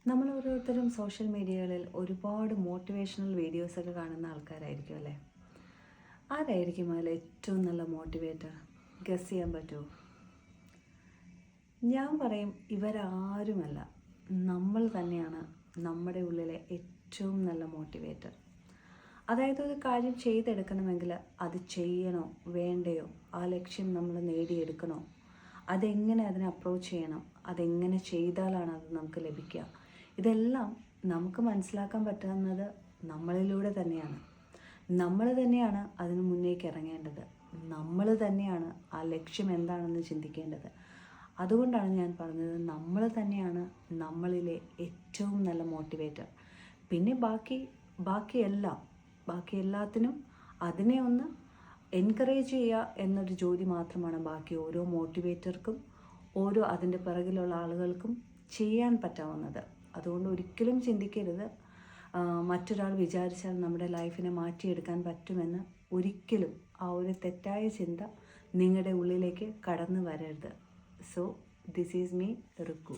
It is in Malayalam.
നമ്മൾ ഓരോരുത്തരും സോഷ്യൽ മീഡിയകളിൽ ഒരുപാട് മോട്ടിവേഷണൽ വീഡിയോസൊക്കെ കാണുന്ന ആൾക്കാരായിരിക്കും അല്ലേ? ആരായിരിക്കും അതിൽ ഏറ്റവും നല്ല മോട്ടിവേറ്റർ? ഗസ് ചെയ്യാൻ പറ്റുമോ? ഞാൻ പറയും ഇവരാരുമല്ല, നമ്മൾ തന്നെയാണ് നമ്മുടെ ഉള്ളിലെ ഏറ്റവും നല്ല മോട്ടിവേറ്റർ. അതായത് ഒരു കാര്യം ചെയ്തെടുക്കണമെങ്കിൽ അത് ചെയ്യണോ വേണ്ടയോ, ആ ലക്ഷ്യം നമ്മൾ നേടിയെടുക്കണോ, അതെങ്ങനെ അതിനെ അപ്രോച്ച് ചെയ്യണം, അതെങ്ങനെ ചെയ്താലാണ് അത് നമുക്ക് ലഭിക്കുക, ഇതെല്ലാം നമുക്ക് മനസ്സിലാക്കാൻ പറ്റുന്നത് നമ്മളിലൂടെ തന്നെയാണ്. നമ്മൾ തന്നെയാണ് അതിന് മുന്നേക്ക് ഇറങ്ങേണ്ടത്. നമ്മൾ തന്നെയാണ് ആ ലക്ഷ്യം എന്താണെന്ന് ചിന്തിക്കേണ്ടത്. അതുകൊണ്ടാണ് ഞാൻ പറഞ്ഞത് നമ്മൾ തന്നെയാണ് നമ്മളിലെ ഏറ്റവും നല്ല മോട്ടിവേറ്റർ. പിന്നെ ബാക്കി എല്ലാത്തിനും അതിനെ ഒന്ന് എൻകറേജ് ചെയ്യുക എന്നൊരു ജോലി മാത്രമാണ് ബാക്കി ഓരോ മോട്ടിവേറ്റർക്കും ഓരോ അതിൻ്റെ പിറകിലുള്ള ആളുകൾക്കും ചെയ്യാൻ പറ്റാവുന്നത്. അതുകൊണ്ട് ഒരിക്കലും ചിന്തിക്കരുത് മറ്റൊരാൾ വിചാരിച്ചാൽ നമ്മുടെ ലൈഫിനെ മാറ്റിയെടുക്കാൻ പറ്റുമെന്ന്. ഒരിക്കലും ആ ഒരു തെറ്റായ ചിന്ത നിങ്ങളുടെ ഉള്ളിലേക്ക് കടന്നു വരരുത്. So this is me, Rukku.